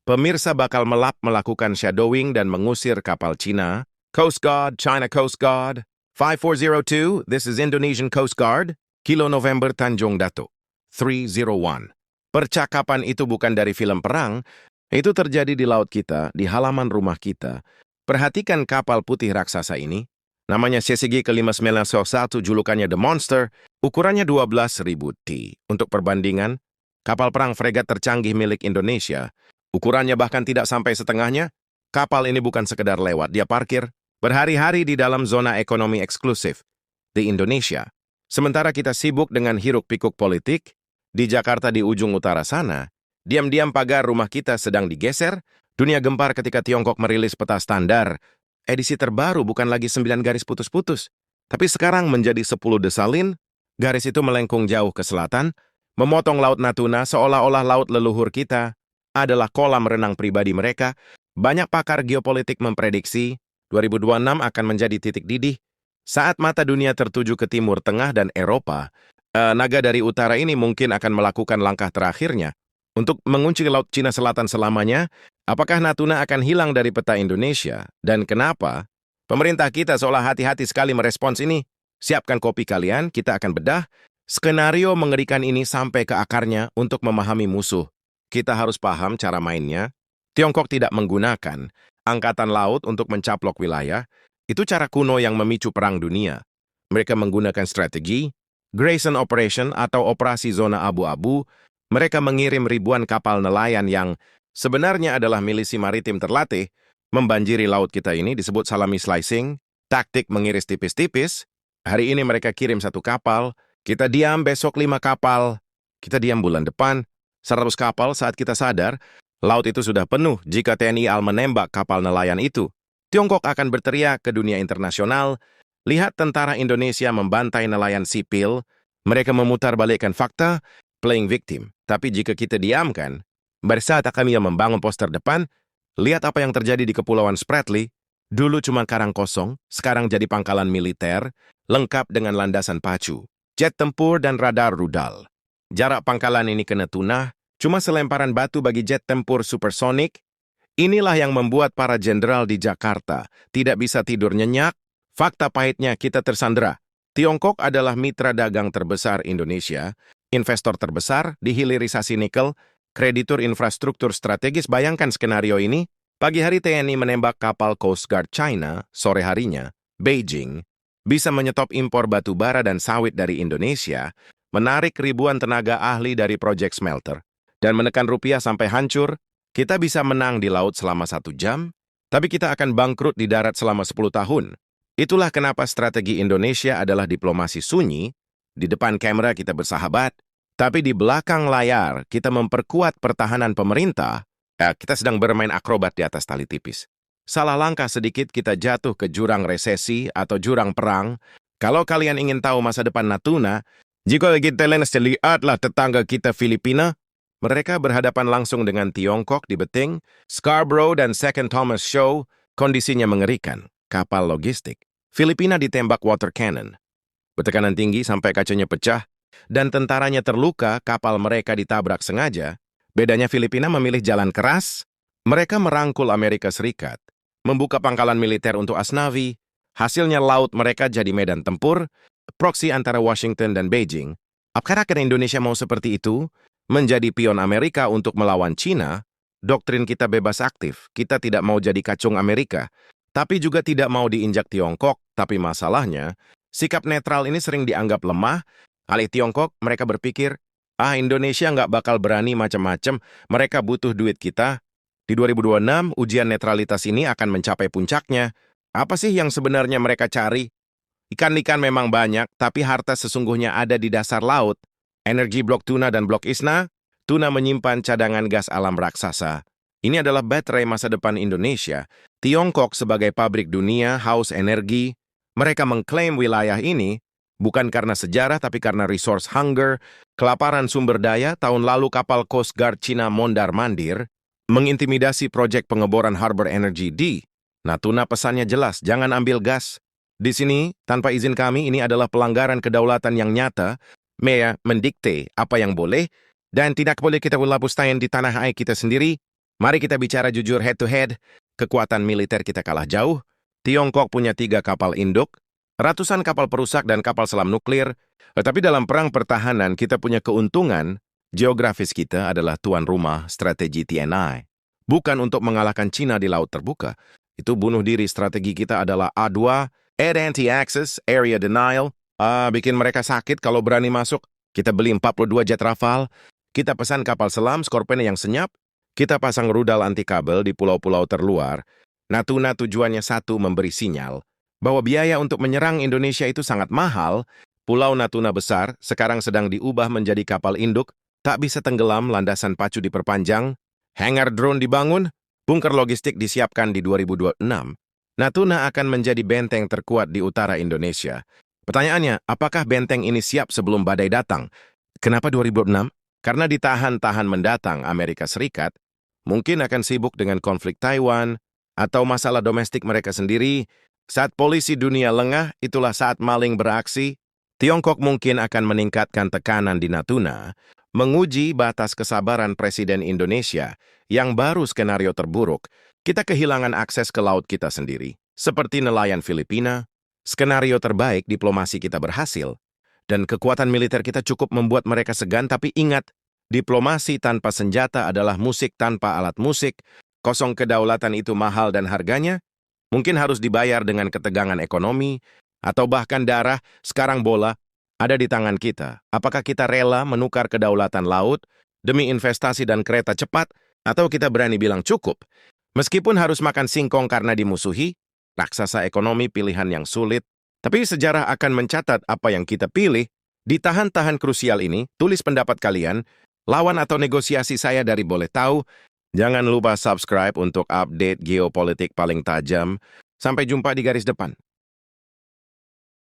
pemirsa bakal melakukan shadowing dan mengusir kapal Cina. Coast Guard, China Coast Guard. 5402, this is Indonesian Coast Guard. Kilo November Tanjung Datuk. 301. Percakapan itu bukan dari film perang, itu terjadi di laut kita, di halaman rumah kita. Perhatikan kapal putih raksasa ini. Namanya CCG ke-5901, julukannya The Monster, ukurannya 12.000 T. Untuk perbandingan, kapal perang fregat tercanggih milik Indonesia, ukurannya bahkan tidak sampai setengahnya. Kapal ini bukan sekedar lewat, dia parkir berhari-hari di dalam zona ekonomi eksklusif di Indonesia. Sementara kita sibuk dengan hiruk-pikuk politik, di Jakarta di ujung utara sana, diam-diam pagar rumah kita sedang digeser. Dunia gempar ketika Tiongkok merilis peta standar. Edisi terbaru bukan lagi 9 garis putus-putus, tapi sekarang menjadi 10 desalin. Garis itu melengkung jauh ke selatan, memotong Laut Natuna seolah-olah laut leluhur kita adalah kolam renang pribadi mereka. Banyak pakar geopolitik memprediksi 2026 akan menjadi titik didih. Saat mata dunia tertuju ke Timur Tengah dan Eropa, naga dari utara ini mungkin akan melakukan langkah terakhirnya untuk mengunci Laut Cina Selatan selamanya. Apakah Natuna akan hilang dari peta Indonesia? Dan kenapa? Pemerintah kita seolah hati-hati sekali merespons ini. Siapkan kopi kalian, kita akan bedah skenario mengerikan ini sampai ke akarnya untuk memahami musuh. Kita harus paham cara mainnya. Tiongkok tidak menggunakan angkatan laut untuk mencaplok wilayah. Itu cara kuno yang memicu perang dunia. Mereka menggunakan strategi Grayson Operation atau operasi zona abu-abu. Mereka mengirim ribuan kapal nelayan yang sebenarnya adalah milisi maritim terlatih, membanjiri laut kita ini, disebut salami slicing, taktik mengiris tipis-tipis. Hari ini mereka kirim 1 kapal, kita diam besok 5 kapal, kita diam bulan depan 100 kapal. Saat kita sadar, laut itu sudah penuh. Jika TNI AL menembak kapal nelayan itu, Tiongkok akan berteriak ke dunia internasional, lihat tentara Indonesia membantai nelayan sipil, mereka memutarbalikkan fakta, playing victim. Tapi jika kita diamkan, bersaat kami yang membangun poster depan, lihat apa yang terjadi di Kepulauan Spratly. Dulu cuma karang kosong, sekarang jadi pangkalan militer, lengkap dengan landasan pacu, jet tempur dan radar rudal. Jarak pangkalan ini ke Natuna cuma selemparan batu bagi jet tempur supersonik. Inilah yang membuat para jenderal di Jakarta tidak bisa tidur nyenyak. Fakta pahitnya kita tersandera. Tiongkok adalah mitra dagang terbesar Indonesia, investor terbesar di hilirisasi nikel, kreditur infrastruktur strategis. Bayangkan skenario ini, pagi hari TNI menembak kapal Coast Guard China, sore harinya, Beijing bisa menyetop impor batu bara dan sawit dari Indonesia, menarik ribuan tenaga ahli dari proyek smelter, dan menekan rupiah sampai hancur. Kita bisa menang di laut selama 1 jam, tapi kita akan bangkrut di darat selama 10 tahun. Itulah kenapa strategi Indonesia adalah diplomasi sunyi. Di depan kamera kita bersahabat, tapi di belakang layar kita memperkuat pertahanan pemerintah. Kita sedang bermain akrobat di atas tali tipis. Salah langkah sedikit kita jatuh ke jurang resesi atau jurang perang. Kalau kalian ingin tahu masa depan Natuna, jika kita lihatlah tetangga kita Filipina, mereka berhadapan langsung dengan Tiongkok di Beting, Scarborough dan Second Thomas Show. Kondisinya mengerikan. Kapal logistik Filipina ditembak water cannon, bertekanan tinggi sampai kacanya pecah, dan tentaranya terluka. Kapal mereka ditabrak sengaja. Bedanya Filipina memilih jalan keras. Mereka merangkul Amerika Serikat, membuka pangkalan militer untuk Asnawi. Hasilnya laut mereka jadi medan tempur, proksi antara Washington dan Beijing. Apakah Indonesia mau seperti itu? Menjadi pion Amerika untuk melawan Cina? Doktrin kita bebas aktif. Kita tidak mau jadi kacung Amerika, tapi juga tidak mau diinjak Tiongkok. Tapi masalahnya, sikap netral ini sering dianggap lemah. Alih Tiongkok, mereka berpikir, Indonesia nggak bakal berani macam-macam, mereka butuh duit kita. Di 2026, ujian netralitas ini akan mencapai puncaknya. Apa sih yang sebenarnya mereka cari? Ikan-ikan memang banyak, tapi harta sesungguhnya ada di dasar laut. Energi Blok Tuna dan Blok Isna, Tuna menyimpan cadangan gas alam raksasa. Ini adalah baterai masa depan Indonesia. Tiongkok sebagai pabrik dunia haus energi, mereka mengklaim wilayah ini bukan karena sejarah tapi karena resource hunger, kelaparan sumber daya. Tahun lalu kapal Coast Guard Cina mondar-mandir, mengintimidasi proyek pengeboran Harbor Energy di Natuna. Pesannya jelas, jangan ambil gas di sini tanpa izin kami. Ini adalah pelanggaran kedaulatan yang nyata. MEA mendikte apa yang boleh dan tidak boleh kita lapustain di tanah air kita sendiri. Mari kita bicara jujur head to head. Kekuatan militer kita kalah jauh. Tiongkok punya 3 kapal induk, ratusan kapal perusak dan kapal selam nuklir. Tetapi dalam perang pertahanan kita punya keuntungan. Geografis kita adalah tuan rumah strategi TNI. Bukan untuk mengalahkan Cina di laut terbuka. Itu bunuh diri strategi kita adalah A2, Air Anti-Access, Area Denial. Bikin mereka sakit kalau berani masuk. Kita beli 42 jet Rafale. Kita pesan kapal selam Scorpion yang senyap. Kita pasang rudal anti-kabel di pulau-pulau terluar. Natuna tujuannya satu, memberi sinyal bahwa biaya untuk menyerang Indonesia itu sangat mahal. Pulau Natuna besar sekarang sedang diubah menjadi kapal induk. Tak bisa tenggelam, landasan pacu diperpanjang, hangar drone dibangun, bunker logistik disiapkan di 2026. Natuna akan menjadi benteng terkuat di utara Indonesia. Pertanyaannya, apakah benteng ini siap sebelum badai datang? Kenapa 2006? Karena di tahan-tahan mendatang Amerika Serikat mungkin akan sibuk dengan konflik Taiwan atau masalah domestik mereka sendiri. Saat polisi dunia lengah, itulah saat maling beraksi. Tiongkok mungkin akan meningkatkan tekanan di Natuna, menguji batas kesabaran Presiden Indonesia yang baru skenario terburuk. Kita kehilangan akses ke laut kita sendiri. Seperti nelayan Filipina, skenario terbaik diplomasi kita berhasil. Dan kekuatan militer kita cukup membuat mereka segan, tapi ingat, diplomasi tanpa senjata adalah musik tanpa alat musik. Kosong kedaulatan itu mahal dan harganya mungkin harus dibayar dengan ketegangan ekonomi atau bahkan darah. Sekarang bola ada di tangan kita. Apakah kita rela menukar kedaulatan laut demi investasi dan kereta cepat, atau kita berani bilang cukup? Meskipun harus makan singkong karena dimusuhi, raksasa ekonomi pilihan yang sulit. Tapi sejarah akan mencatat apa yang kita pilih. Di tahan-tahan krusial ini, tulis pendapat kalian, lawan atau negosiasi saya dari Boleh Tahu. Jangan lupa subscribe untuk update geopolitik paling tajam. Sampai jumpa di garis depan.